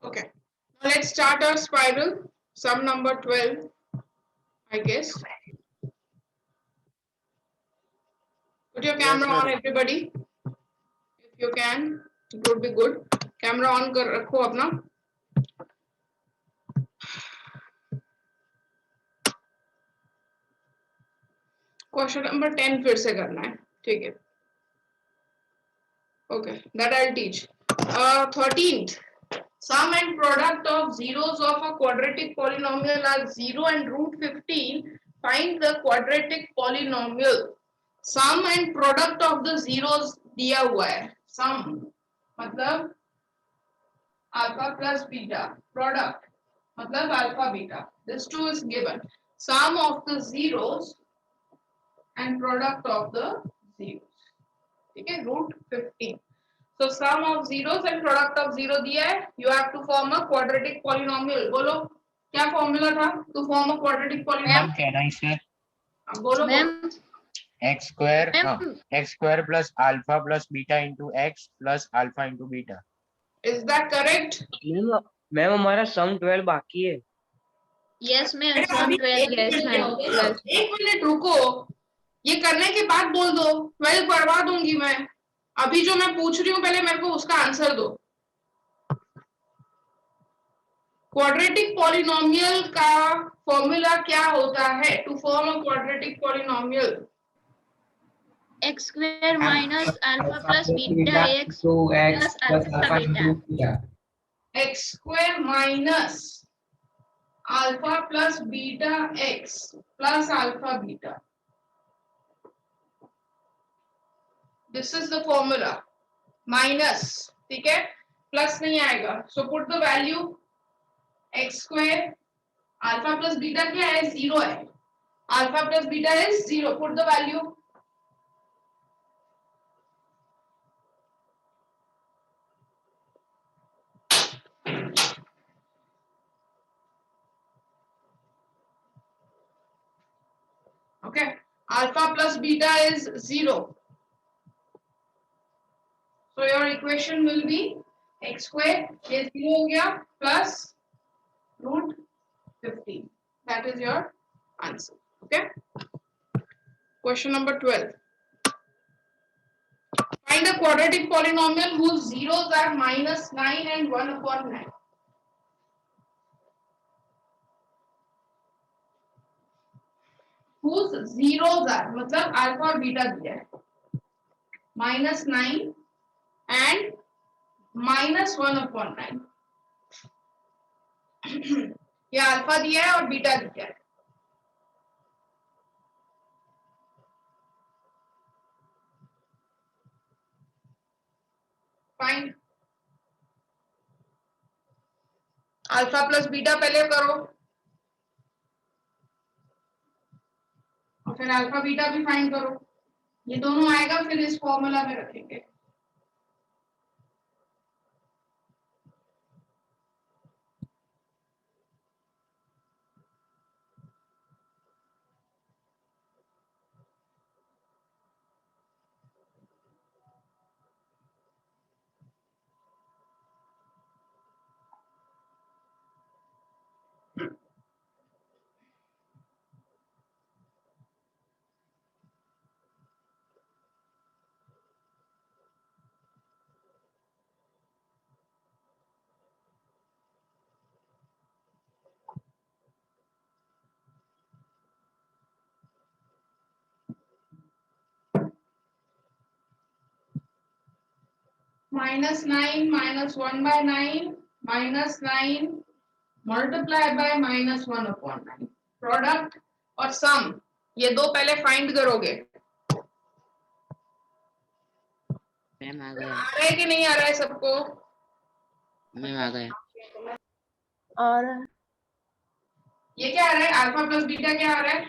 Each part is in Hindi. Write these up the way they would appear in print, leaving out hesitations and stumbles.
Okay. Now let's start our spiral. Sum number 12, I guess. Put your camera Yes, on, madam. everybody. If you can, it would be good. Camera on कर रखो अपना. Question number 10 फिर से करना है. ठीक है. Okay, that I'll teach. 13th. Sum and product of zeros of a quadratic polynomial are 0 and root 15. Find the quadratic polynomial. Sum and product of the zeros दिया हुआ है. Sum मतलब alpha plus beta. Product मतलब alpha beta. This two is given. Sum of the zeros and product of the zeros. ठीक है, root 15. So sum of zeros and product of zero दिया है. You have to form a quadratic polynomial. बोलो क्या फॉर्मूला था to form a quadratic polynomial? क्या था इसमें? बोलो x square plus alpha plus beta into x plus alpha into beta. Is that correct? Ma'am हमारा सम 12 बाकी है. यस मैम सम 12 यस मैम 12 एक मिनट रुको, ये करने के बाद बोल दो. 12 करवा दूंगी मैं. अभी जो मैं पूछ रही हूँ पहले मेरे को उसका आंसर दो. क्वाड्रेटिक पॉलिनोमियल का फॉर्मूला क्या होता है to form a quadratic polynomial? x square minus alpha plus beta x plus alpha beta. x square minus alpha plus beta x plus alpha beta. This is the formula. Minus, ठीक है, प्लस नहीं आएगा. So put the value. x square alpha plus beta क्या है? 0 है. Alpha plus beta is 0. Put the value. Okay. Alpha plus beta is 0. So your equation will be x square, ये 0 हो गया, plus root 15. That is your answer. Okay. Question number 12. Find a quadratic polynomial whose zeros are minus 9 and 1 upon 9. Whose zeros are, मतलब alpha और beta दिया है. minus 9 and minus 1 upon 9. ये अल्फा दिया है और बीटा दिया है. फाइन. अल्फा प्लस बीटा पहले करो और फिर अल्फा बीटा भी फाइंड करो. ये दोनों आएगा फिर इस फॉर्मूला में रखेंगे. minus 9 minus 1 by 9 minus 9 multiplied by minus 1 upon 9. Product और सम ये दो पहले फाइंड करोगे. मैम आ गया. आ रहा है कि नहीं आ रहा है सबको? मैम आ गया. और ये क्या आ रहा है? अल्फा प्लस बीटा क्या आ रहा है?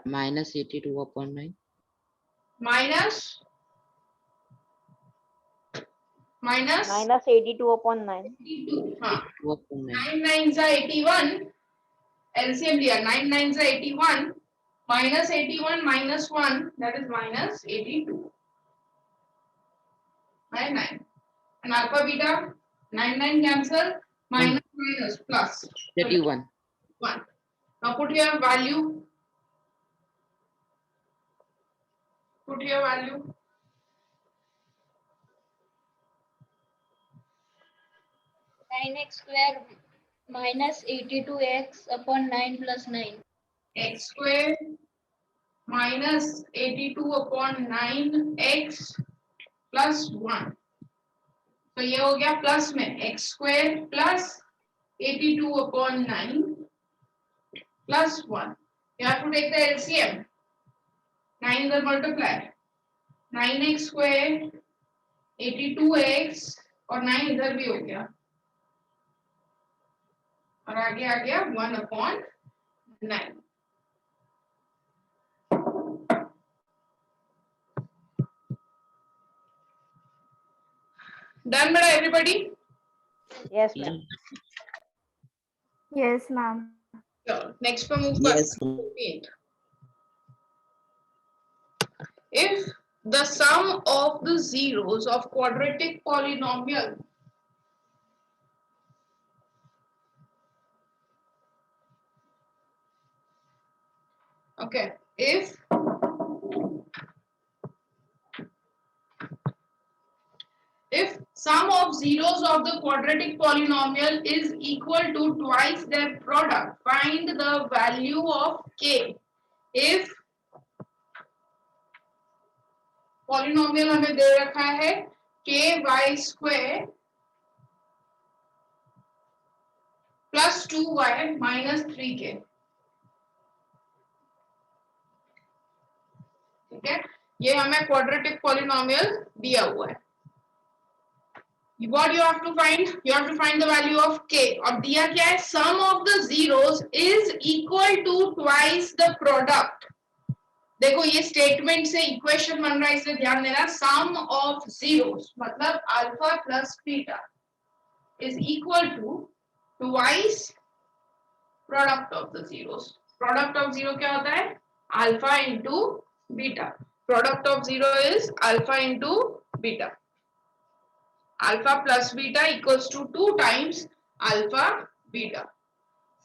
-82/9. Minus minus minus 82/9. 82. हाँ, 2/9. 9 9 जा 81. एलसीएम लिया. 9 9 जा 81 minus 81 minus 1, that is minus 82 by 9. And alpha beta 9 cancel, minus minus plus 31. 1. Now put here value. Put here value. Nine x square minus 82x upon 9 plus 9. X square minus 82 upon 9x plus 1. तो ये हो गया प्लस में x square plus 82 upon 9 plus 1. You have to take the LCM. 9 is a multiplier. 9x square 82x और 9 इधर भी हो गया और आगे आ गया 1 upon 9. Done, beta, everybody? Yes, ma'am. Yes, ma'am. So, next पर move Yes. करते हैं. If the sum of the zeros of quadratic polynomial if sum of zeros of the quadratic polynomial is equal to twice their product, find the value of k. If polynomial हमें दे रखा है ky square plus 2y minus 3k. ठीक है, ये हमें quadratic polynomial दिया हुआ है. What you have to find? You have to find the value of k. और दिया क्या है? Sum of the zeros is equal to twice the product. देखो ये स्टेटमेंट से इक्वेशन बन रहा है, इसलिए ध्यान देना. Sum of zeros मतलब alpha plus beta is equal to twice product of the zeros. Product of zero क्या होता है? Alpha into beta. Product of zero is alpha into beta. Alpha plus beta equals to 2 times alpha beta.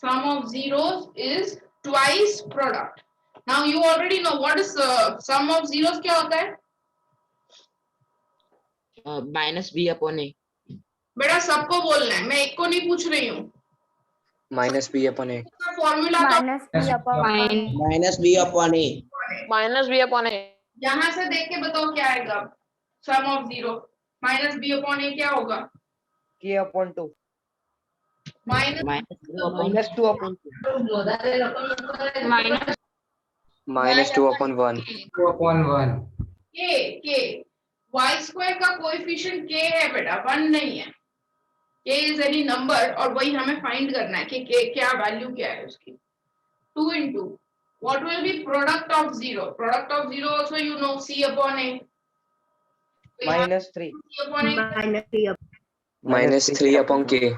Sum of zeros is twice product. Now you already know what is sum of zeros क्या होता है? Minus b upon a. बेटा सबको बोलना है, मैं एक को नहीं पूछ रही हूँ. Minus b upon a. Formula Minus b upon Minus b upon a. Minus b upon a. यहाँ से देख के बताओ क्या आएगा. Sum of zero minus b upon a क्या होगा? K upon 2. Minus Minus 2 upon minus Minus 2 upon 1. 2 upon 1. के वाई स्क्वायर का कोएफिशिएंट के है बेटा, 1 नहीं है. के इज एनी नंबर और वही हमें फाइंड करना है कि के क्या वैल्यू क्या है उसकी. 2 into what will be product of zero? Product of zero also you know c upon a. Minus 3. c upon a Minus 3 upon K.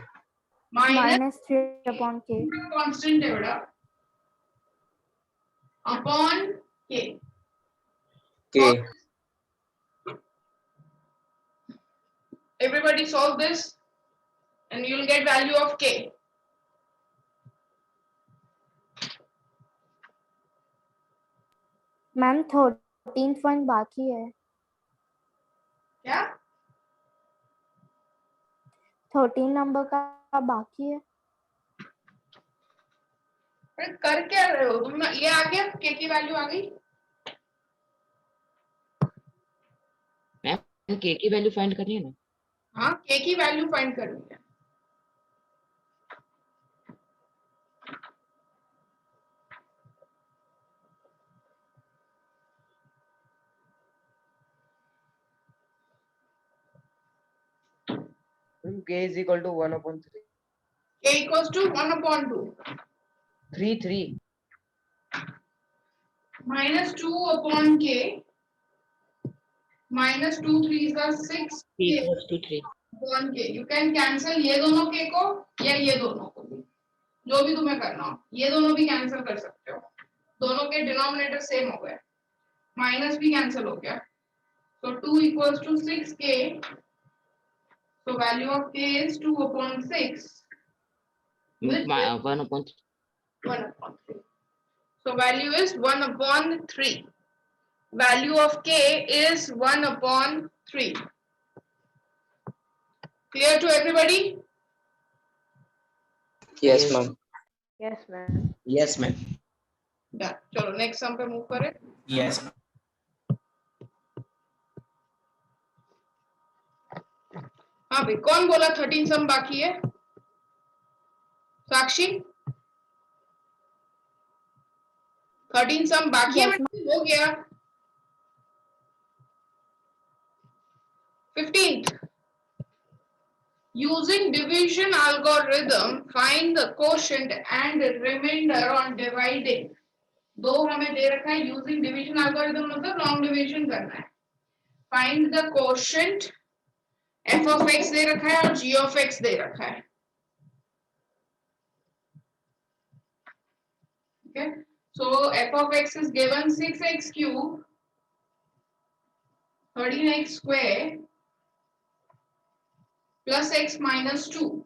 minus 3 upon k. constant है बेटा upon k. K. Everybody solve this and you will get value of k. Ma'am 13th one बाकी है. क्या 13 नंबर का बाकी है. अरे कर क्या रहे हो तुम? ये आ गया, के की वैल्यू आ गई. k की वैल्यू फाइंड करनी है ना. हाँ, के की वैल्यू फाइंड करनी है. K is equal to 1 upon 3. K equals to 1 upon 2 3. minus 2 upon k minus 2 3 का 6 p k equals to 3. upon k. You can cancel ये दोनों k को या ये दोनों को भी, जो भी तुम्हें करना हो. ये दोनों भी कैंसिल कर सकते हो. दोनों के डिनोमिनेटर सेम हो गए. माइनस भी कैंसिल हो गया. तो 2 equals to 6k So value of k is 2 upon 6. Which is 1 upon 1 upon 3. So value is 1 upon 3. Value of k is 1 upon 3. Clear to everybody? Yes, ma'am. Yes, ma'am. Yes, ma'am. Done. चलो next sum पे move करें. Yes. हाँ भाई कौन बोला 13 सम बाकी है? साक्षी 13 सम बाकी है Yes, बेटा, हो गया. 15th. Using division algorithm, find the quotient and remainder on dividing. दो हमें दे रखा है. Using division algorithm मतलब long division करना है. Find the quotient. f of x दे रखा है और g of x दे रखा है. Okay. So f of x is given 6x cube, 13x square plus x minus 2.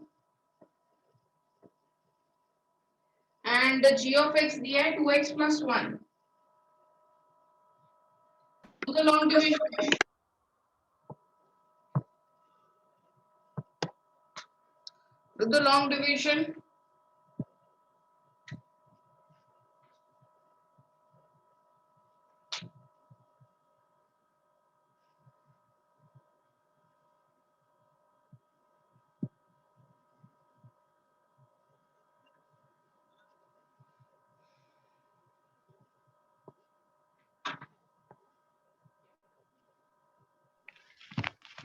And the g of x दिया है 2x plus 1. Do the long division. Do the long division.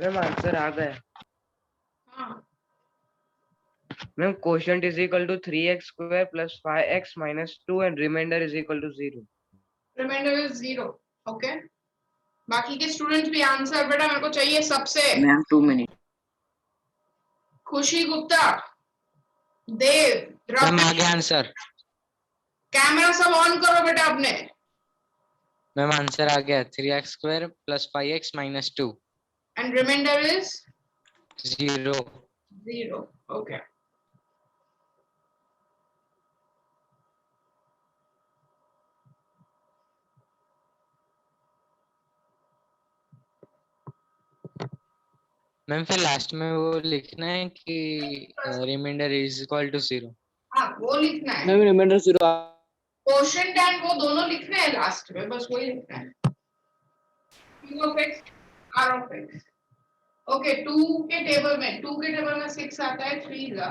Ma'am answer आ गया. हाँ. Ma'am quotient is equal to 3x square plus 5x minus 2 and remainder is equal to 0. Remainder is 0. Okay. बाकी के स्टूडेंट्स भी आंसर बेटा मेरे को चाहिए सबसे. Ma'am, 2 minutes. खुशी गुप्ता, देव, मैम आ गया आंसर. कैमरा सब ऑन करो बेटा अपने. मैम आंसर आ गया 3x square plus 5x minus 2 And remainder is 0. 0. Okay. Ma'am फिर लास्ट में वो लिखना है कि रिमाइंडर इज इक्वल टू 0. हाँ वो लिखना है. Ma'am reminder 0. क्वोशंट एंड वो दोनों लिखने हैं लास्ट में, बस वही लिखना है. Q of x, R of x. Okay 2 के टेबल में 6 आता है. 3 का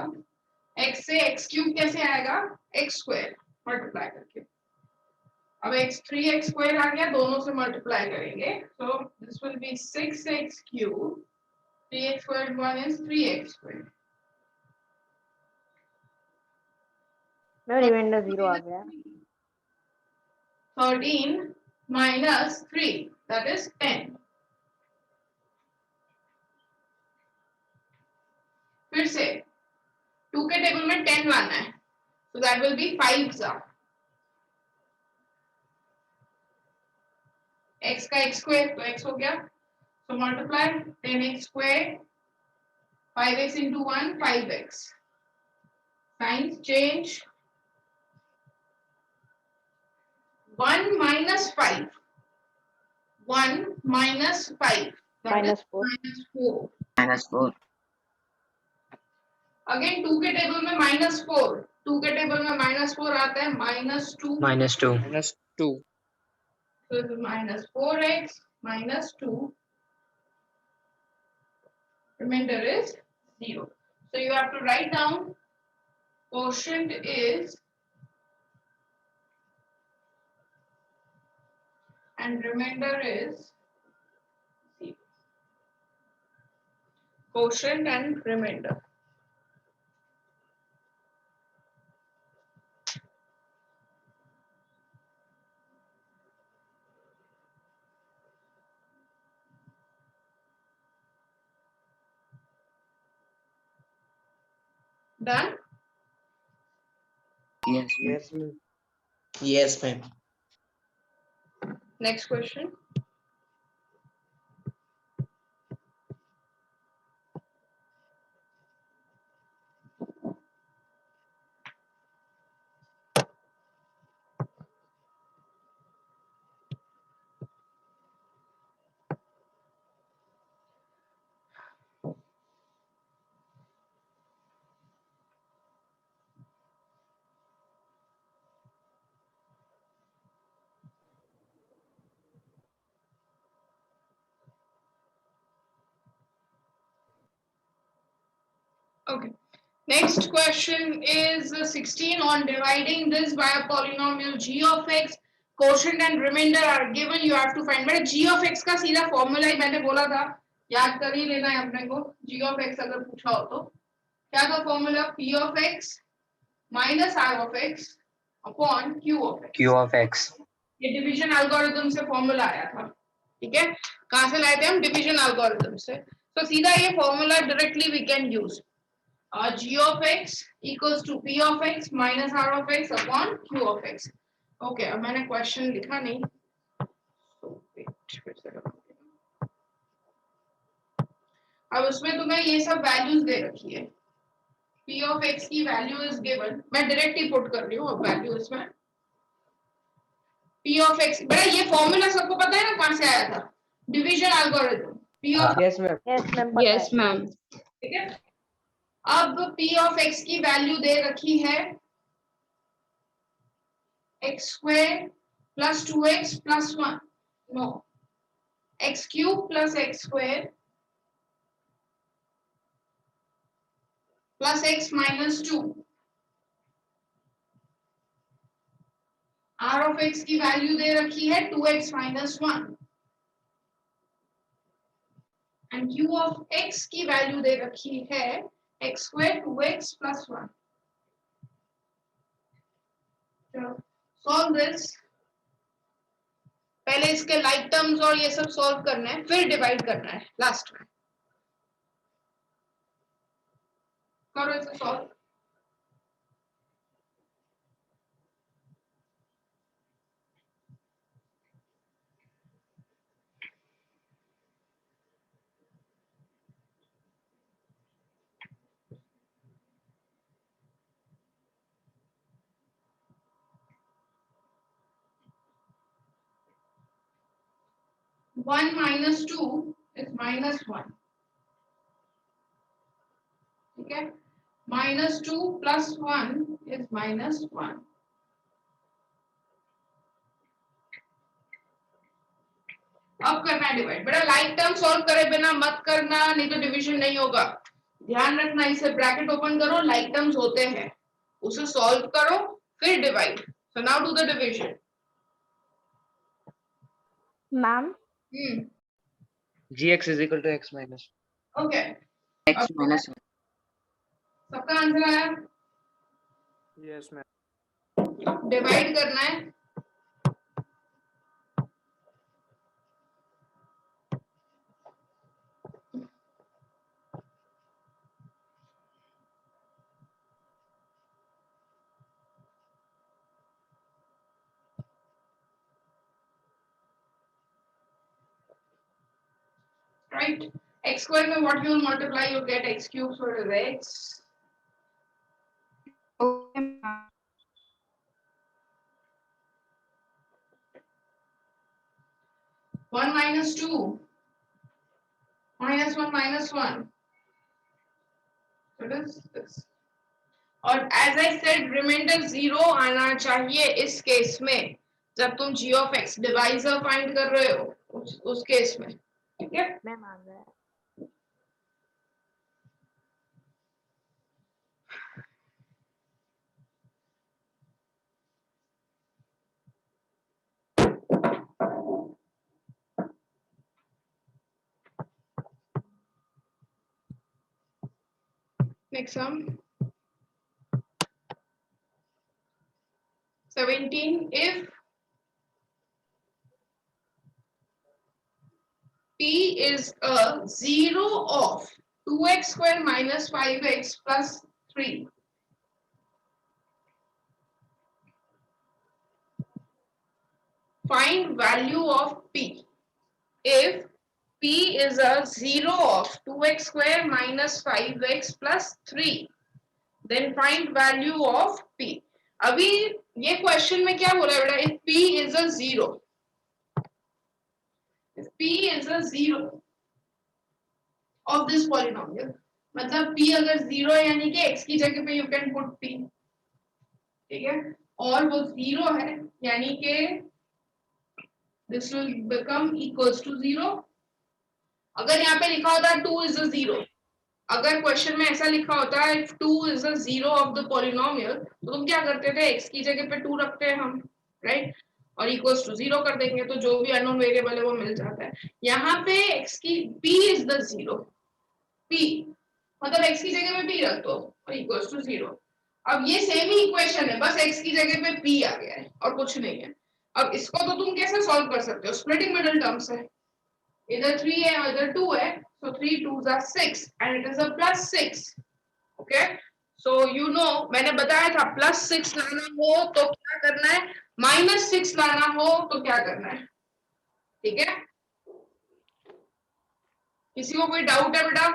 x से x क्यूब कैसे आएगा? x स्क्वायर मल्टीप्लाई करके. अब x 3x स्क्वायर आ गया, दोनों से मल्टीप्लाई करेंगे. So this will be 6x cube. 3x squared 1 is 3x squared. No, remainder 0 आ गया. 13 minus 3, that is 10. फिर से 2 के टेबल में 10 लाना है. So that will be 5 सा. x का x square तो x हो गया. So multiply 10x square, 5x into 1, 5x. Signs change. 1 minus 5. 1 minus 5. That Minus is 4. minus 4. Minus 4. Again 2 के टेबल में minus 4. 2 के टेबल में minus 4 आता है. minus 2. Minus 2. Minus 2. So it is minus 4x minus 2. Remainder is 0. So you have to write down quotient is and remainder is 0. Quotient and remainder. Done? Yes, ma'am. Yes ma'am. Yes, ma'am. Next question. Okay. Next question is 16 on dividing this by a polynomial g of x. Quotient and remainder are given. You have to find. मेरे g of x का सीधा फॉर्मूला ही मैंने बोला था, याद कर ही लेना है अपने को. g of x अगर पूछा हो तो क्या था formula? p of x minus r of x upon q of x. Q of x. ये डिवीजन एल्गोरिथम से फॉर्मूला आया था. ठीक है, कहाँ से लाए थे हम? डिवीजन एल्गोरिथम से. तो सीधा ये formula directly we can use. G of x equals to p of x minus r of x upon q of x. Okay, अब मैंने क्वेश्चन लिखा नहीं, so wait, फिर से लगाऊंगी. अब उसमें तुम्हें ये सब वैल्यूज दे रखी है. p of x की वैल्यू इज गिवन. मैं डायरेक्ट ही पुट कर रही हूँ अब वैल्यू इसमें. p of x, बेटा ये फॉर्मूला सबको पता है ना कहाँ से आया था? Division algorithm. p of Yes, ma'am. Yes, ma'am. ठीक है. अब p of x की वैल्यू दे रखी है x square plus 2x plus 1. No, x cube plus x square plus x minus 2. r of x की वैल्यू दे रखी है 2x minus 1. and q of x की वैल्यू दे रखी है x square 2x plus 1. Solve this. पहले इसके लाइक टर्म्स और ये सब सॉल्व करना है, फिर डिवाइड करना है लास्ट में. करो इसे solve. One minus two is minus one. Okay, minus two plus one is minus one. अब करना है डिवाइड. बेटा लाइक टर्म सॉल्व करे बिना मत करना, नहीं तो डिवीजन नहीं होगा. ध्यान रखना, इसे ब्रैकेट ओपन करो, लाइक टर्म्स होते हैं, उसे सॉल्व करो फिर divide. So now do the division. Ma'am. Gx is equal to x minus. Okay, X minus सबका आंसर आया. Yes, ma'am. डिवाइड करना है. Right, x square में what you will multiply, you get x cube, so it is x. One minus two, minus one. So it is this. और as I said, remainder 0 आना चाहिए इस केस में, जब तुम g of x divisor find कर रहे हो, उस केस में. ठीक है. मैम आ गया. Next sum. 17. If P is a 0 of 2x square minus 5x plus 3. Find value of P. If P is a 0 of 2x square minus 5x plus 3, then find value of P. अभी ये क्वेश्चन में क्या बोला है बेटा? If P is a 0, if P is a 0 of this polynomial, मतलब P अगर 0 है यानी कि x की जगह पे you can put P, ठीक है, और वो 0 है यानी कि this will become equals to 0. अगर यहाँ पे लिखा होता 2 is a 0, अगर क्वेश्चन में ऐसा लिखा होता है if 2 is a zero of the polynomial, तो तुम क्या करते थे, x की जगह पे 2 रखते हैं हम, राइट, और इक्वल्स टू 0 कर देंगे, तो जो भी अननोन वेरिएबल है वो मिल जाता है। यहाँ पे x की p is the zero, p मतलब x की जगह पे p रख दो और इक्वल्स टू 0। अब ये सेम ही इक्वेशन है, बस x की जगह पे p आ गया है और कुछ नहीं है। अब इसको तो तुम कैसे सॉल्व कर सकते हो, स्प्लिटिंग मिडिल टर्म्स है, इधर 3 है और इधर 2 है, so 3 2s are 6 and it is a plus 6, okay, so you know मैंने बताया था प्लस 6 लाना हो तो क्या करना है, माइनस 6 लाना हो तो क्या करना है, ठीक है। किसी को कोई डाउट है बेटा?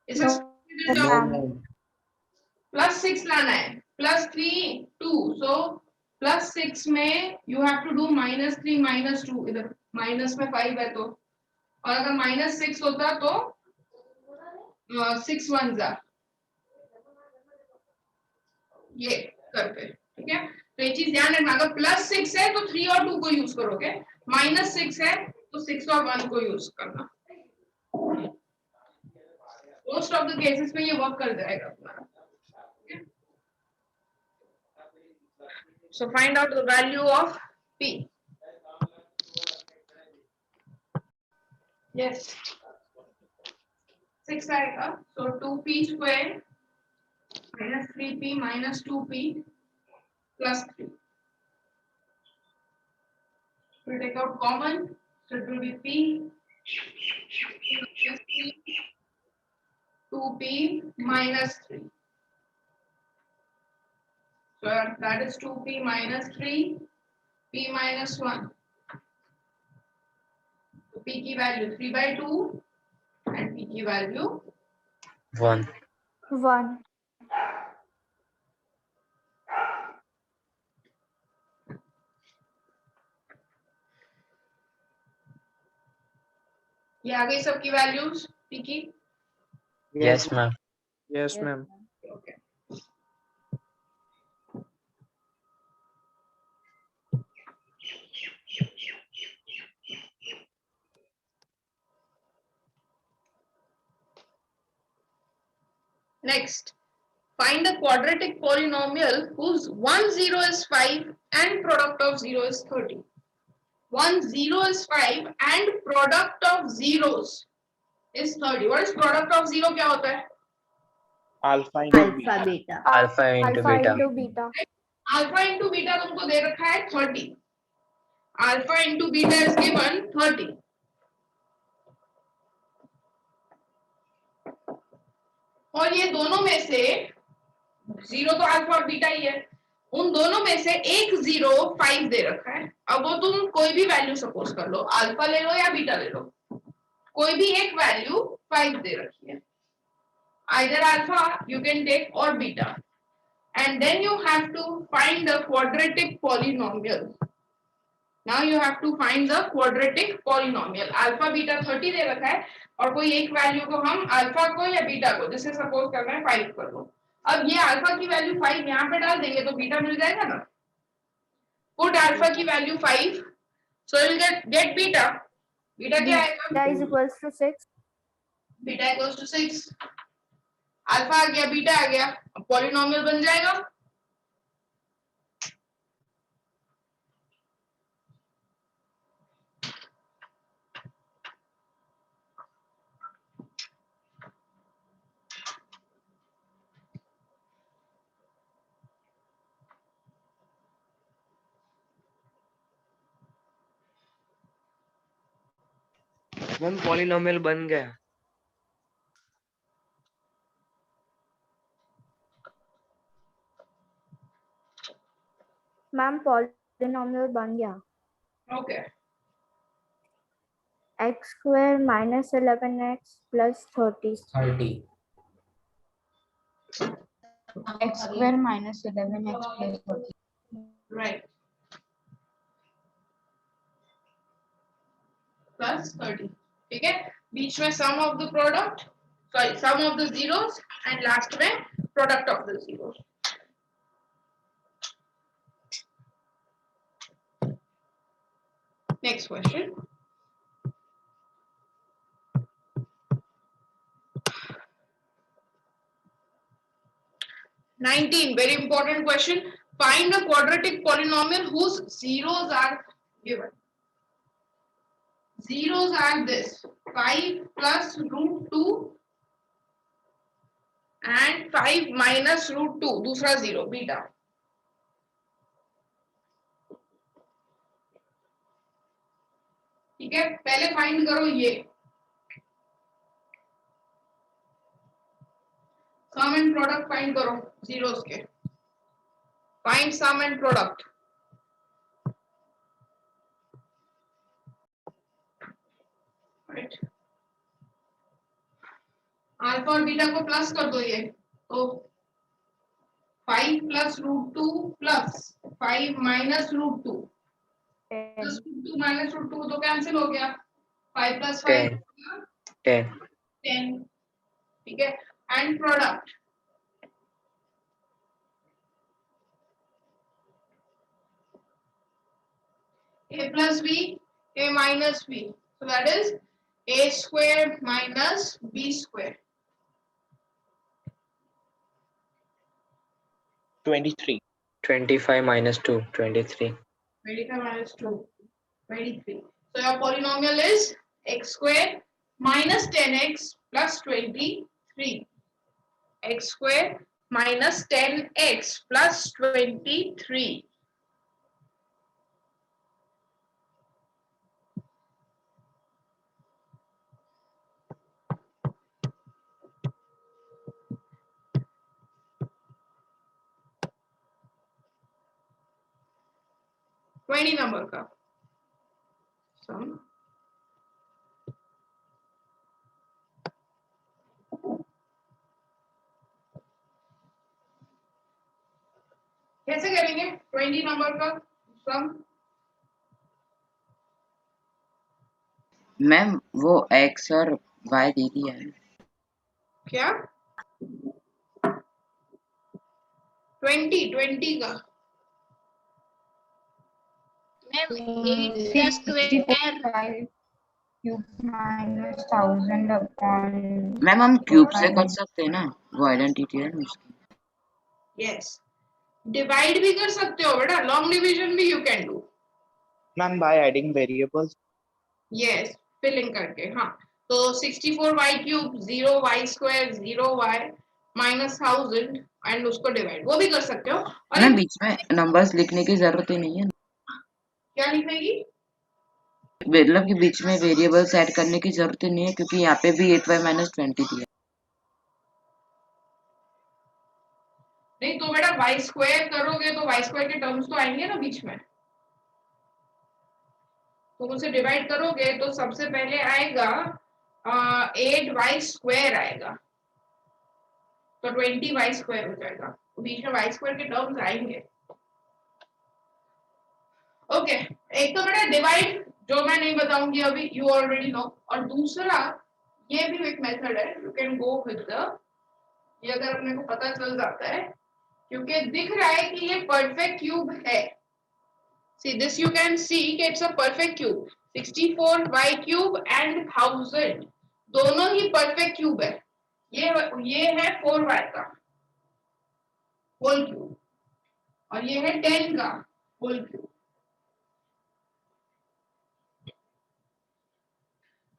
इसे प्लस 6 लाना है, प्लस 3 2, सो प्लस 6 में you have to do minus 3 minus 2, इधर माइनस में 5 है तो, और अगर माइनस 6 होता तो 6 1 जा, ये करते, ठीक है। तो ये चीज ध्यान रखना, अगर प्लस 6 है तो 3 और 2 को यूज करोगे, माइनस 6 है तो 6 और 1 को यूज करना। मोस्ट ऑफ द केसेस में ये वर्क कर जाएगा तुम्हारा। So find out the value of p. Yes, 6 आएगा, so 2p square minus 3p minus 2p plus 3. We'll take out common, so it will be p plus 3, 2p minus 3. So that is 2p minus 3, p minus 1. So p की value 3/2 and p की value 1. 1. ये आ गई सबकी वैल्यूज p की? Yes, ma'am. Yes, ma'am. Okay. Next, find the quadratic polynomial whose 1 0 is 5 and product of 0 is 30. 1 0 is 5 and product of zeros is 30. What is product of 0? क्या होता है? Alpha beta. Alpha into Alpha beta. into beta. Alpha into beta तुमको दे रखा है 30. Alpha into beta is given 30. और ये दोनों में से 0 तो अल्फा और बीटा ही है, उन दोनों में से एक 0 5 दे रखा है। अब वो तुम कोई भी वैल्यू सपोज कर लो, अल्फा ले लो या बीटा ले लो, कोई भी एक वैल्यू 5 दे रखी है, either alpha you can take or beta, and then you have to find the quadratic polynomial. Now you have to find the quadratic polynomial. Alpha beta 30 दे रखा है और कोई एक वैल्यू को हम अल्फा को या बीटा को, जैसे सपोज करना है 5 कर लो। अब ये अल्फा की वैल्यू 5 यहाँ पे डाल देंगे तो बीटा मिल जाएगा ना। Put अल्फा की value 5, so you'll get beta. Beta क्या आएगा? Beta is equals to 6. Beta equals to 6। Alpha आ गया, बीटा आ गया, अब पॉलिनोमियल बन जाएगा। मैम पॉलिनोमियल बन गया। मैम पॉलिनोमियल बन गया। Okay, x square minus 11x plus 30. 30. x square minus 11x plus 30. Right, plus 30, ठीक है। बीच में sum of the product, sorry sum of the zeros and last में product of the zeros. Next question, 19, very important question. Find a quadratic polynomial whose zeros are given. Zeros are this 5 plus root 2 and 5 minus root 2, दूसरा zero beta. ठीक है, पहले फाइंड करो ये सम एंड प्रोडक्ट फाइंड करो जीरोस के. Find sum and product. Right, alpha और बीटा को प्लस कर दो. ये तो 5 plus root 2 plus 5 minus root 2 plus 2 minus root 2 तो कैंसिल हो गया. 5 प्लस 5 10. 10. ठीक है, and product a plus b, a minus b, so that is a square minus b square. 23. 25 minus 2, 23. 25 minus 2, 23. So your polynomial is x square minus 10x plus 23. X square minus 10x plus 23. Number का सम. कैसे करेंगे 20 नंबर का सम? मैम वो x और y दे दिया है. क्या 20 का मैम 8 का square cube minus 1000 upon ma'am हम क्यूब से कर सकते हैं ना, वो आइडेंटिटी है ना उसकी. यस, डिवाइड भी कर सकते हो बेटा, लॉन्ग डिवीजन भी you can do. Ma'am by adding variables. Yes, filling करके. हाँ, तो 64y cube 0y square 0y minus 1000 and उसको डिवाइड, वो भी कर सकते हो. और मैम बीच में नंबर्स लिखने की जरूरत ही नहीं है, क्या लिखने की? मतलब कि बीच में वेरिएबल्स ऐड करने की जरूरत ही नहीं है, क्योंकि यहाँ पे भी 8y minus 20 दिया. नहीं तो बेटा y स्क्वायर करोगे तो y स्क्वायर के टर्म्स तो आएंगे ना बीच में. तो उसे डिवाइड करोगे तो सबसे पहले आएगा 8y स्क्वायर आएगा, तो 20y स्क्वायर हो जाएगा. तो बीच में y स्क्वायर के टर्म्स आएंगे. ओके, एक तो बेटा डिवाइड जो मैं नहीं बताऊंगी अभी, यू ऑलरेडी नो. और दूसरा ये भी एक मेथड है, you can go with the, ये अगर अपने को पता चल जाता है क्योंकि दिख रहा है कि ये परफेक्ट क्यूब है. See this you can see कि it's a perfect cube. 64y cube and 1000 दोनों ही perfect cube है. ये है 4y का whole cube और ये है 10 का whole cube.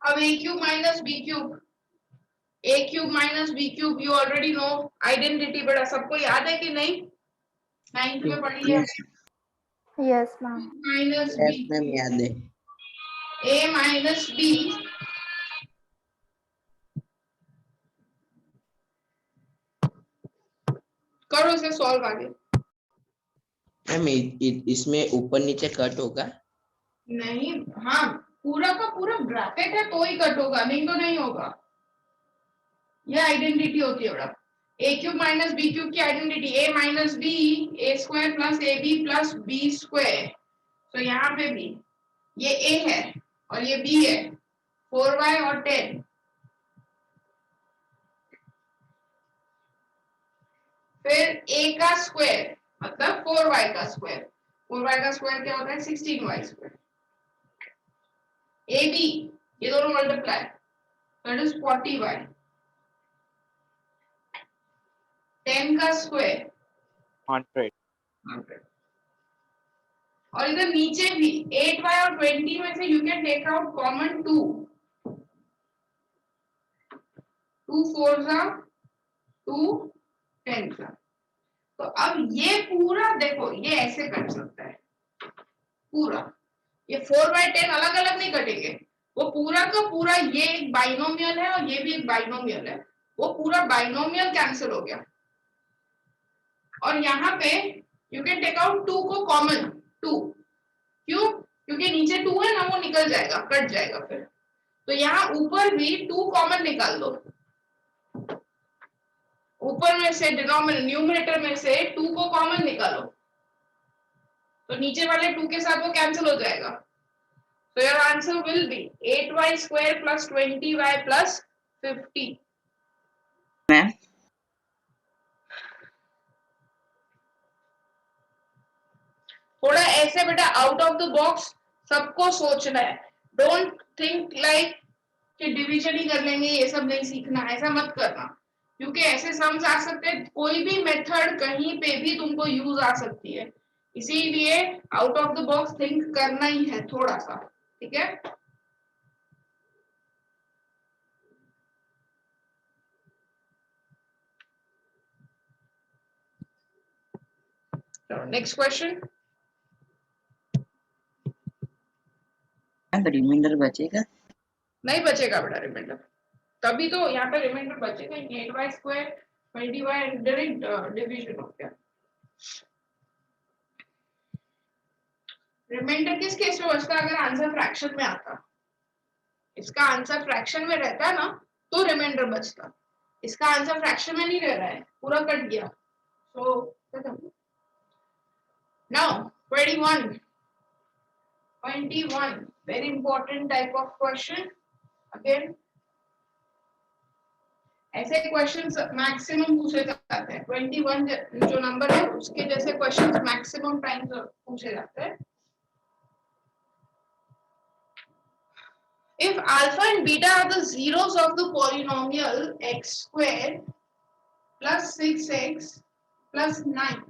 अब a cube minus b cube, a cube minus b cube you already know identity. बड़ा सबको याद है कि नहीं? 9th में पढ़ी है. Yes, ma'am. Minus Yes, B, ma'am याद है. a माइनस बी करो इसे सॉल्व आगे. मैम इसमें ऊपर नीचे कट होगा. नहीं, हाँ पूरा का पूरा ब्रैकेट है तो ही कट होगा, नहीं तो नहीं होगा. ये आइडेंटिटी होती है बेटा. A cube minus B cube की identity a minus B A square plus A B plus B square. तो यहाँ पे भी ये a है और ये b है, 4y और 10. फिर a का स्क्वायर मतलब 4y का स्क्वायर. 4y का स्क्वायर क्या होता है? 16y square. ab ये दोनों मल्टीप्लाई, दैट इज 40y. 10 का स्क्वायर 100. और इधर नीचे भी 8y और 20 में से you can take out common 2 4 2 10 तो अब ये पूरा देखो ये ऐसे कट सकता है पूरा ये 4/10 अलग अलग नहीं कटेंगे वो पूरा का पूरा ये एक बाइनोमियल है और ये भी एक बाइनोमियल है वो पूरा बाइनोमियल कैंसिल हो गया और यहाँ पे यू कैन टेक आउट 2 को कॉमन 2 क्यों क्योंकि नीचे 2 है ना वो निकल जाएगा कट जाएगा फिर तो यहाँ ऊपर भी 2 कॉमन निकाल दो ऊपर में से डिनोमिनेटर न्यूमरेटर में से 2 को कॉमन निकालो तो नीचे वाले 2 के साथ वो कैंसिल हो जाएगा so your answer will be 8y square plus 20y plus 50 ma'am थोड़ा ऐसे बेटा आउट ऑफ द बॉक्स सबको सोचना है डोंट थिंक लाइक कि डिवीजन ही कर लेंगे ये सब नहीं सीखना ऐसा मत करना क्योंकि ऐसे सम्स आ सकते हैं कोई भी मेथड कहीं पे भी तुमको यूज आ सकती है इसीलिए out of the box think करना ही है थोड़ा सा ठीक है नेक्स्ट क्वेश्चन रिमाइंडर बचेगा नहीं बचेगा बेटा रिमाइंडर तभी तो यहाँ पे रिमाइंडर बचेगा 8y square 20y direct division हो गया रिमाइंडर किस केस में बचता अगर आंसर फ्रैक्शन में आता इसका आंसर फ्रैक्शन में रहता ना तो रिमाइंडर बचता इसका आंसर फ्रैक्शन में नहीं रह रहा है पूरा कट गया so now 21 very important type of question again ऐसे क्वेश्चंस मैक्सिमम पूछे जाते हैं 21 जो नंबर है उसके जैसे क्वेश्चंस मैक्सिमम टाइम पूछे जाते हैं if alpha and beta are the zeros of the polynomial x square plus 6x plus 9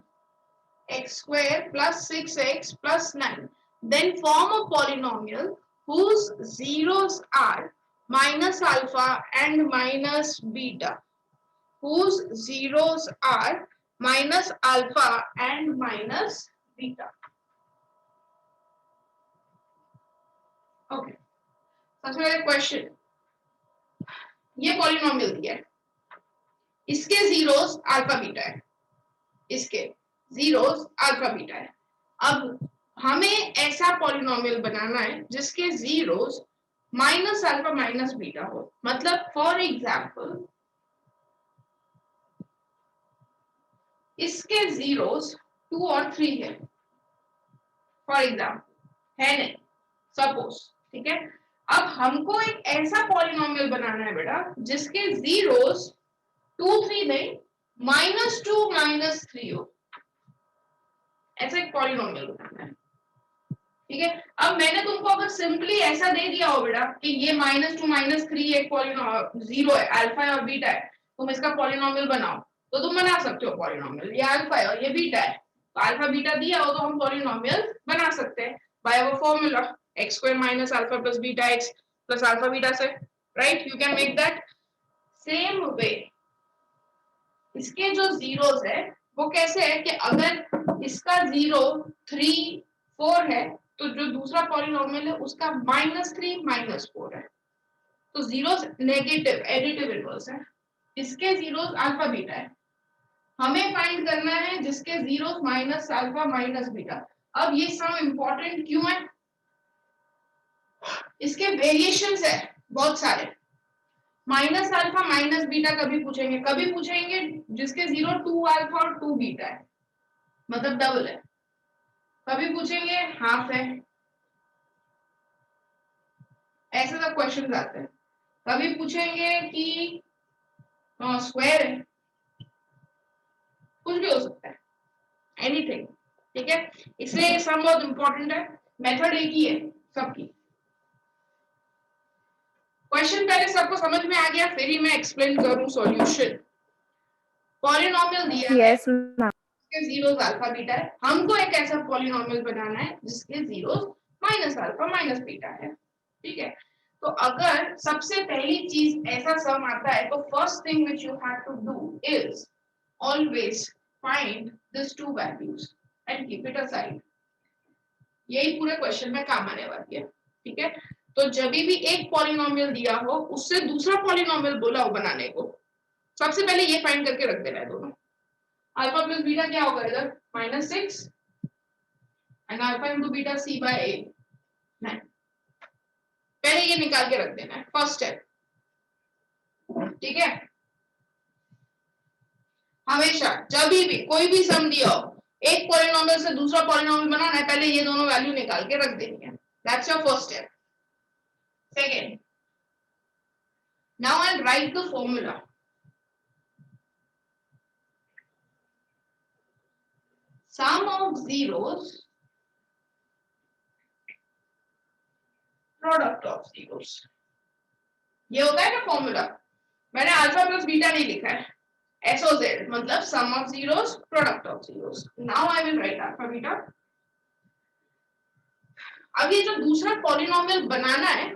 x square plus 6x plus 9 then form a polynomial whose zeros are minus alpha and minus beta whose zeros are minus alpha and minus beta okay सबसे पहले क्वेश्चन ये पॉलिनोमियल दिया है इसके जीरोस अल्फा बीटा है इसके जीरोस अल्फा बीटा है अब हमें ऐसा पॉलिनोमियल बनाना है जिसके zeros minus alpha minus beta हो मतलब फॉर एग्जांपल इसके जीरोस 2 और 3 है फॉर एग्जांपल है नहीं सपोज ठीक है अब हमको एक ऐसा पॉलिनोमियल बनाना है बेटा जिसके जीरोस 2 3 नहीं -2 -3 हो ऐसा एक पॉलिनोमियल बनाना है ठीक है अब मैंने तुमको अगर सिंपली ऐसा दे दिया हो बेटा कि ये -2 -3 एक पॉलिनोमियल जीरो है अल्फा और बीटा है तुम इसका पॉलिनोमियल बनाओ तो तुम बना सकते हो पॉलिनोमियल ये अल्फा है और ये बीटा है तो अल्फा बीटा दिया हो तो हम पॉलिनोमियल बना सकते हैं by our formula x square minus alpha plus beta x plus alpha beta से right you can make that same way इसके जो जीरोस है वो कैसे है कि अगर इसका 0 3 4 है तो जो दूसरा पॉलिनोमियल है उसका -3 -4 है तो जीरोस नेगेटिव एडिटिव इनवर्स है इसके जीरोस अल्फा बीटा है हमें फाइंड करना है जिसके zeros minus alpha minus beta अब ये सम इंपॉर्टेंट क्यों है इसके वेरिएशंस है बहुत सारे माइनस अल्फा माइनस बीटा कभी पूछेंगे जिसके 0 2 अल्फा और 2 बीटा है मतलब डबल है कभी पूछेंगे हाफ है ऐसे सब क्वेश्चन आते हैं कभी पूछेंगे कि स्क्वायर है कुछ भी हो सकता है एनीथिंग ठीक है इसलिए ये सम बहुत इंपॉर्टेंट है मेथड एक ही है सबकी क्वेश्चन पहले सबको समझ में आ गया फिर ही मैं एक्सप्लेन करूं सॉल्यूशन पॉलिनोमियल दिया है Yes, ma'am. जिसके जीरोस अल्फा बीटा है, हमको एक ऐसा पॉलिनोमियल बनाना है जिसके zeros minus alpha minus beta है, ठीक है। तो अगर सबसे पहली चीज ऐसा सम आता है तो first thing which you have to do is always find this two values and keep it aside. यही पूरे क्वेश्चन में काम आने वाली है, ठीक है। तो जब भी एक पॉलिनोमियल दिया हो उससे दूसरा पॉलिनोमियल बोला हो बनाने को, सबसे पहले ये फाइंड करके रख देना है दोनों। अल्फा प्लस बीटा क्या होगा इधर, -6 and alpha into beta c by a, नहीं, पहले ये निकाल के रख देना है, फर्स्ट स्टेप, ठीक है। हमेशा जब भी कोई भी सम दिया हो, एक पॉलिनोमियल से दूसरा पॉलिनोमियल बनाना है, पहले ये दोनों वैल्यू निकाल के रख देनी है, that's your first step. Second, now I right the formula. Sum of zeros, product of zeros, ये होता है ना फॉर्मूला। मैंने अल्फा प्लस बीटा नहीं लिखा है, SOZ मतलब sum of zeros product of zeros. Now I will write alpha beta. अब ये जो दूसरा पॉलिनोमियल बनाना है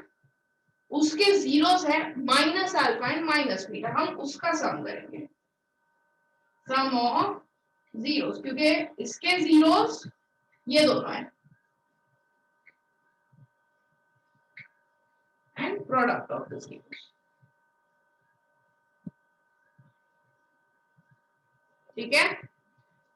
उसके जीरोस है minus alpha and minus beta, हम उसका सम करेंगे, सम ऑफ जीरोस, क्योंकि इसके जीरोस ये दोनों है and product of the zeros, ठीक है।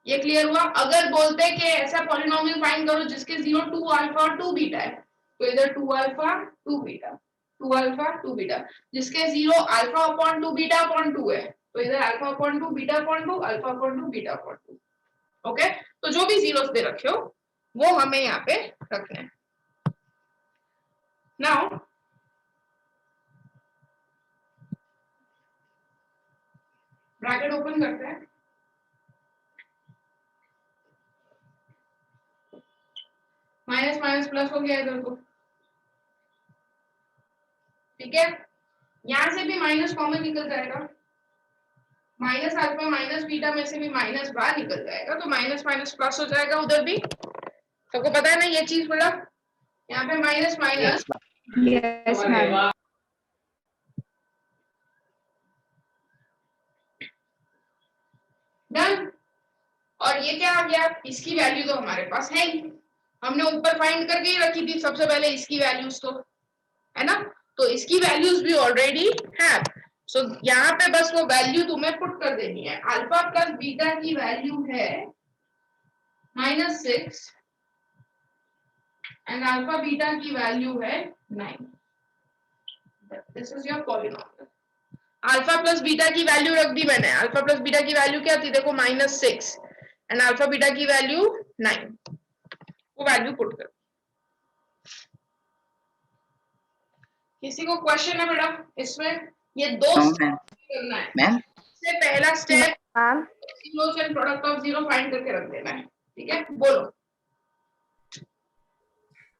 ये क्लियर हुआ। अगर बोलते हैं कि ऐसा पॉलिनोमियल फाइंड करो जिसके जीरो 2 अल्फा और 2 बीटा है, तो इधर 2 अल्फा 2 बीटा, 2 अल्फा 2 बीटा। जिसके zero alpha upon 2 beta upon 2 है, तो इधर alpha upon 2 beta upon 2 alpha upon 2 beta upon 2। Okay, तो जो भी जीरोस दे रखे हो वो हमें यहाँ पे रखना है। नाउ ब्रैकेट ओपन करते हैं, माइनस माइनस प्लस हो गया इधर को, ठीक है। यहां से भी माइनस कॉमन निकल जाएगा, माइनस अल्फा माइनस बीटा में से भी माइनस बाहर निकल जाएगा, तो माइनस माइनस प्लस हो जाएगा उधर भी। सबको पता है ना ये चीज, बोला यहाँ पे minus minus, yes ma'am. Done. और ये क्या आ गया, इसकी वैल्यू तो हमारे पास है ही, हमने ऊपर फाइंड करके ही रखी थी सबसे पहले इसकी वैल्यूज, तो है ना, तो इसकी वैल्यूज भी ऑलरेडी है। सो यहाँ पे बस वो वैल्यू तुम्हें पुट कर देनी है। अल्फा प्लस बीटा की वैल्यू है -6 एंड अल्फा बीटा की वैल्यू है 9। This is your polynomial. Alpha plus beta की वैल्यू रख दी मैंने। अल्फा प्लस बीटा की वैल्यू क्या थी, देखो -6 एंड अल्फा बीटा की वैल्यू 9, वो वैल्यू पुट कर। किसी को क्वेश्चन है मैडम इसमें? ये दो करना है मैम सबसे पहला step, ma'am zeros and product of zero find करके रख देना है, ठीक है। बोलो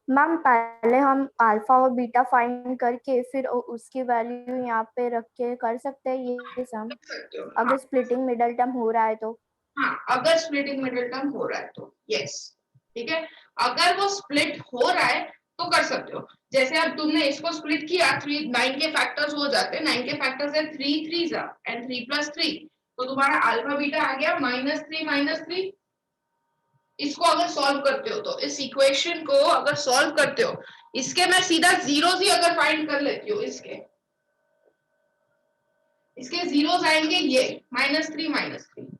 मैम, पहले हम अल्फा और बीटा फाइंड करके फिर उसकी वैल्यू यहाँ पे रख के कर सकते हैं ये सम, कर सकते हो। अगर स्प्लिटिंग मिडल टर्म हो रहा है तो। हाँ, अगर स्प्लिटिंग मिडिल टर्म हो रहा है तो यस, ठीक है। अगर वो स्प्लिट हो रहा है तो कर सकते हो। जैसे अब तुमने इसको स्प्लिट किया, 9 के फैक्टर्स हो जाते हैं, 9 के फैक्टर्स है 3 3 एंड 3 + 3, तो तुम्हारा अल्फा बीटा आ गया -3 -3। इसको अगर सॉल्व करते हो तो इस इक्वेशन को अगर सॉल्व करते हो, इसके मैं सीधा जीरोस ही अगर फाइंड कर लेती हूँ, इसके जीरोस आएंगे ये -3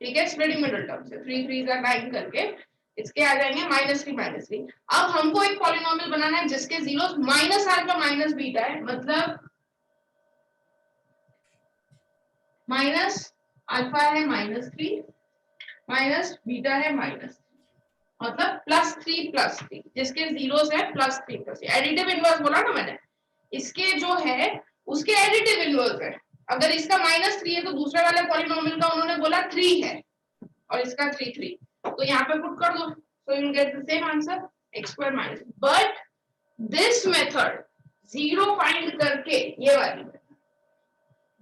ठीक है। स्प्लिटिंग मिडिल टर्म से 3 3 9 करके इसके आ जाएंगे -3 अब हमको एक पॉलिनोमियल बनाना है जिसके zeros minus alpha minus beta है, मतलब माइनस अल्फा है -3 माइनस बीटा है -3, मतलब +3 +3, जिसके जीरोस है +3 +3। एडिटिव इनवर्स बोला ना मैंने, इसके जो है उसके एडिटिव इनवर्स है। अगर इसका -3 है तो दूसरे वाले पॉलिनोमियल का उन्होंने बोला 3 है और इसका 3 3, तो यहाँ पे पुट कर दो, so you will get the same answer, x² - but this method zero find करके ये वाली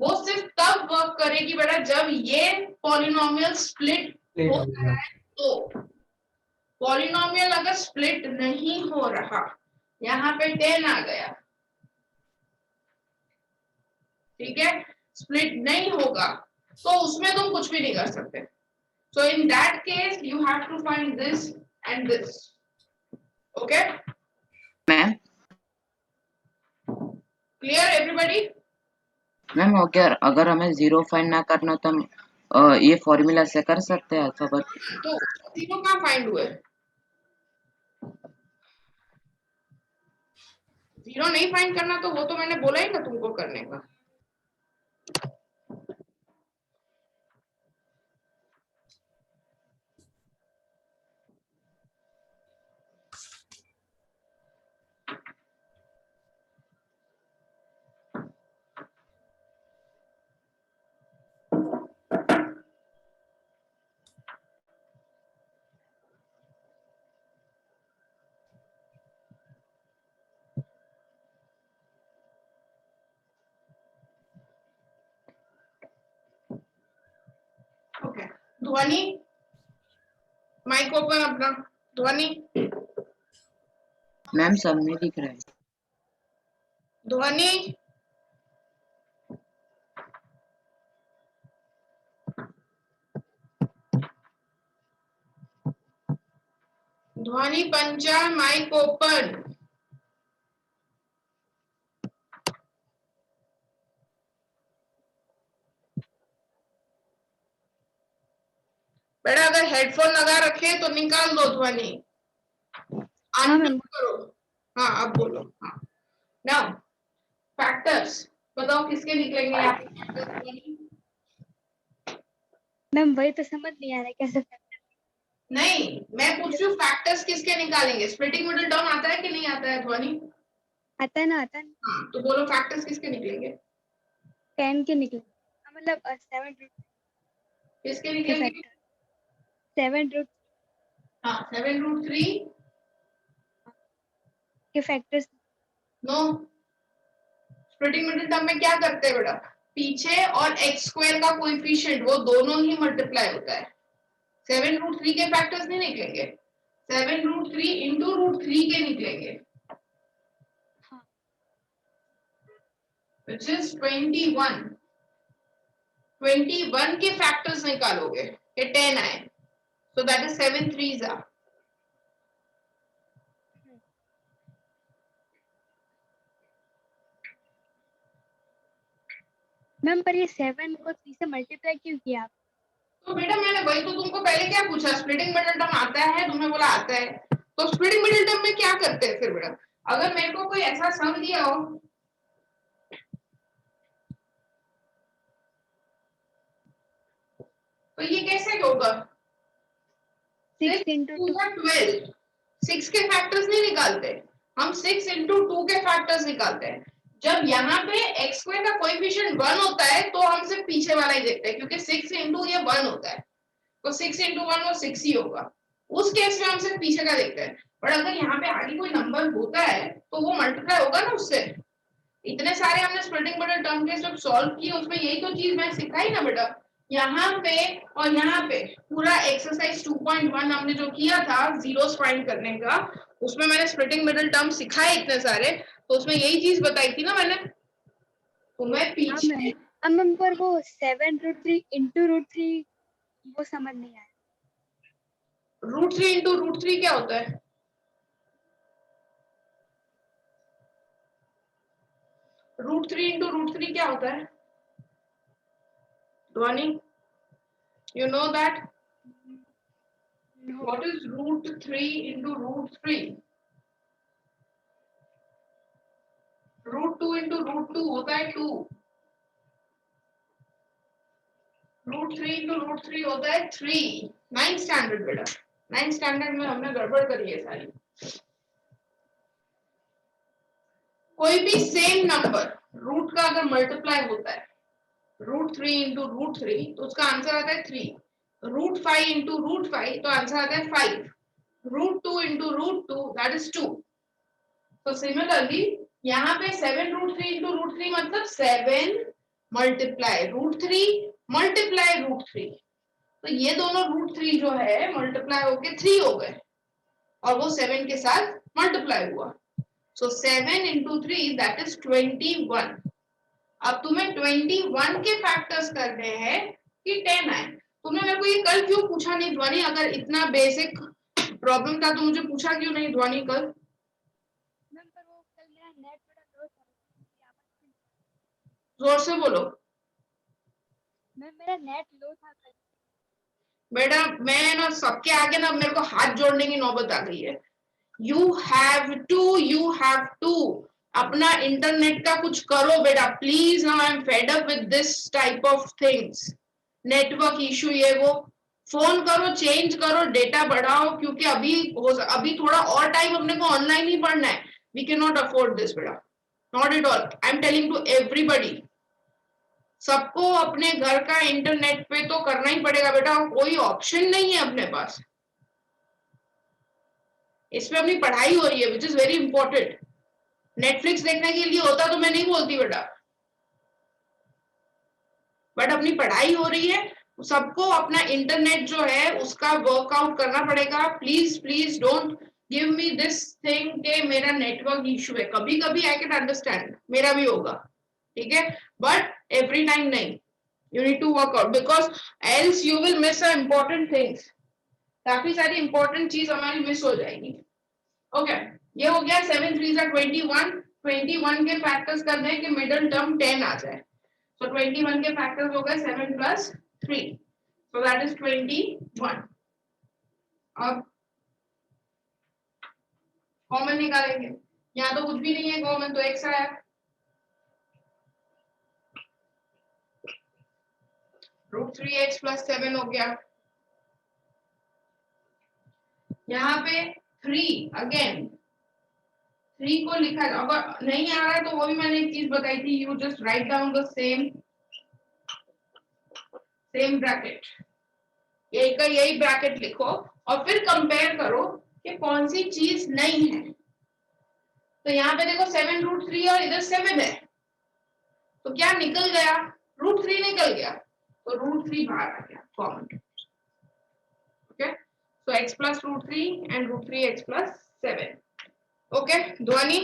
वो सिर्फ तब वर्क करेगी बेटा जब ये पॉलिनोमियल स्प्लिट हो रहा है। तो पॉलिनोमियल अगर स्प्लिट नहीं हो रहा, यहाँ पे 10 आ गया, ठीक है, स्प्लिट नहीं होगा तो उसमें तुम कुछ भी नहीं कर सकते। So in that case you have to find this and this. Okay, ma'am clear everybody? Ma'am अगर हमें जीरो फाइंड ना करना तो हम ये फॉर्मूला से कर सकते हैं अल्फाबेट। तो तीनों कहाँ फाइंड हुए? जीरो नहीं फाइंड करना तो वो तो मैंने बोला ही ना तुमको करने का। ओके, ध्वनि माइक ओपन अपना। ध्वनि, मैम सब में दिख रहा है। ध्वनि, ध्वनि पंचाल माइक ओपन। बेटा अगर हेडफोन लगा रखे तो निकाल दो ध्वनि, अनम्यूट करो। हाँ अब बोलो। हाँ, नाउ फैक्टर्स बताओ किसके निकलेंगे यहाँ पे? मैम वही तो समझ नहीं आ रहा है कैसे नहीं, मैं पूछ रही हूँ फैक्टर्स किसके निकालेंगे? स्प्लिटिंग मिडिल टर्म आता है कि नहीं आता है ध्वनि? आता है ना, आता है। हाँ, तो बोलो फैक्टर्स किसके निकलेंगे? 10 के निकले, मतलब 7 रूट किसके निकलेंगे? 7 रूट हाँ, 7√3 के factors. No, splitting middle term में क्या करते हैं बेटा? पीछे और x स्क्वायर का कोएफिशिएंट वो दोनों ही मल्टीप्लाई होता है। 7√3 के फैक्टर्स नहीं निकलेंगे, 7√3 इंटू √3 के निकलेंगे, which is 21। 21 के फैक्टर्स निकालोगे ये 10 आए, so that is 7 3s are। Ma'am पर ये 7 को 3 से मल्टीप्लाई क्यों किया आप? तो बेटा मैंने वही तो तुमको पहले क्या पूछा, स्प्लिटिंग मिडिल टर्म आता है? तुमने बोला आता है। तो स्प्लिटिंग मिडिल टर्म में क्या करते हैं फिर बेटा? अगर मेरे को कोई ऐसा सम दिया हो, तो ये कैसे होगा? 6 into 2 12, 6 के फैक्टर्स नहीं निकालते हम, 6 into 2 के फैक्टर्स निकालते हैं। जब यहाँ पे x स्क्वायर का कोएफिशिएंट 1 होता है तो हम सिर्फ पीछे वाला ही देखते हैं, क्योंकि 6 into ये 1 होता है, तो 6 into 1 वो 6 ही होगा। उस केस में हम सिर्फ पीछे का देखते हैं। पर अगर यहाँ पे आगे कोई नंबर होता है तो वो मल्टीप्लाई होगा ना उससे। इतने सारे हमने स्प्लिटिंग मिडिल टर्म के जब सॉल्व किए उसमें यही तो चीज मैं सिखाई ना बेटा। यहाँ पे और यहाँ पे पूरा एक्सरसाइज 2.1 हमने जो किया था जीरोस फाइंड करने का, उसमें मैंने स्प्लिटिंग मिडिल टर्म सिखाए इतने सारे, तो उसमें यही चीज बताई थी ना मैंने तुम्हें पीछे। मैम पर वो 7√3 into √3 वो समझ नहीं आया। √3 into √3 क्या होता है? √3 into √3 क्या होता है? ध्वनि, you know that? What is √3 into √3? √2 into √2 होता है 2। √3 into √3 होता है 3। 9th स्टैंडर्ड बेटा, 9th स्टैंडर्ड में हमने गड़बड़ करी है सारी। कोई भी सेम नंबर रूट का अगर मल्टीप्लाई होता है, √3 into √3 तो उसका आंसर आता है 3। √5 into √5 तो आंसर आता है 5। √2 into √2 that is 2। तो सिमिलरली यहाँ पे 7√3 into √3 मतलब 7 मल्टीप्लाई √3 मल्टीप्लाई √3, तो ये दोनों √3 जो है मल्टीप्लाई होके 3 हो गए और वो 7 के साथ मल्टीप्लाई हुआ। सो 7 into 3 दैट इज 21। अब तुम्हें 21 के फैक्टर्स करने हैं कि 10 आए। तुमने मेरे को ये कल क्यों पूछा नहीं ध्वनि? अगर इतना बेसिक प्रॉब्लम था तो मुझे पूछा क्यों नहीं ध्वनि कल? मैम पर वो कल मेरा नेट थोड़ा लो था। जोर से बोलो। मैम मेरा नेट लो था कल। बेटा मैं ना सबके आगे ना मेरे को हाथ जोड़ने की नौबत आ गई है। यू हैव टू अपना इंटरनेट का कुछ करो बेटा please. Now I am fed up with this type of things, network issue ये वो। फोन करो, चेंज करो, डेटा बढ़ाओ, क्योंकि अभी थोड़ा और टाइम अपने को ऑनलाइन ही पढ़ना है। We can not afford this बेटा, not at all. I am telling to everybody, सबको अपने घर का इंटरनेट पे तो करना ही पड़ेगा बेटा, कोई ऑप्शन नहीं है अपने पास। इसमें अपनी पढ़ाई हो रही है which is very important. Netflix देखने के लिए होता तो मैं नहीं बोलती बेटा, बट अपनी पढ़ाई हो रही है, सबको अपना इंटरनेट जो है उसका वर्कआउट करना पड़ेगा। Please please don't give me this thing के मेरा नेटवर्क इशू है। कभी कभी आई कैन अंडरस्टैंड, मेरा भी होगा, ठीक है, बट एवरी टाइम नहीं। You need to work out because else you will miss a important things. काफी सारी इंपॉर्टेंट चीज हमारी मिस हो जाएगी। ओके ये हो गया 7 3 21। 21 के फैक्टर्स कर दें कि मिडिल टर्म 10 आ जाए। So 21 के फैक्टर्स हो गए 7 plus 3, so that is 21। अब कॉमन निकालेंगे, यहाँ तो कुछ भी नहीं है कॉमन, तो x आया। √3x plus 7 हो गया। यहाँ पे 3 अगेन 3 को लिखा, अगर नहीं आ रहा है तो वो भी मैंने एक चीज बताई थी, you just write down the same bracket, यही का यही ब्रैकेट लिखो और फिर कंपेयर करो कि कौन सी चीज नहीं है। तो यहाँ पे देखो 7 √3 और इधर 7 है, तो क्या निकल गया? √3 निकल गया, तो √3 बाहर आ गया common. Okay so x plus √3 and √3x plus 7। Okay ध्वनि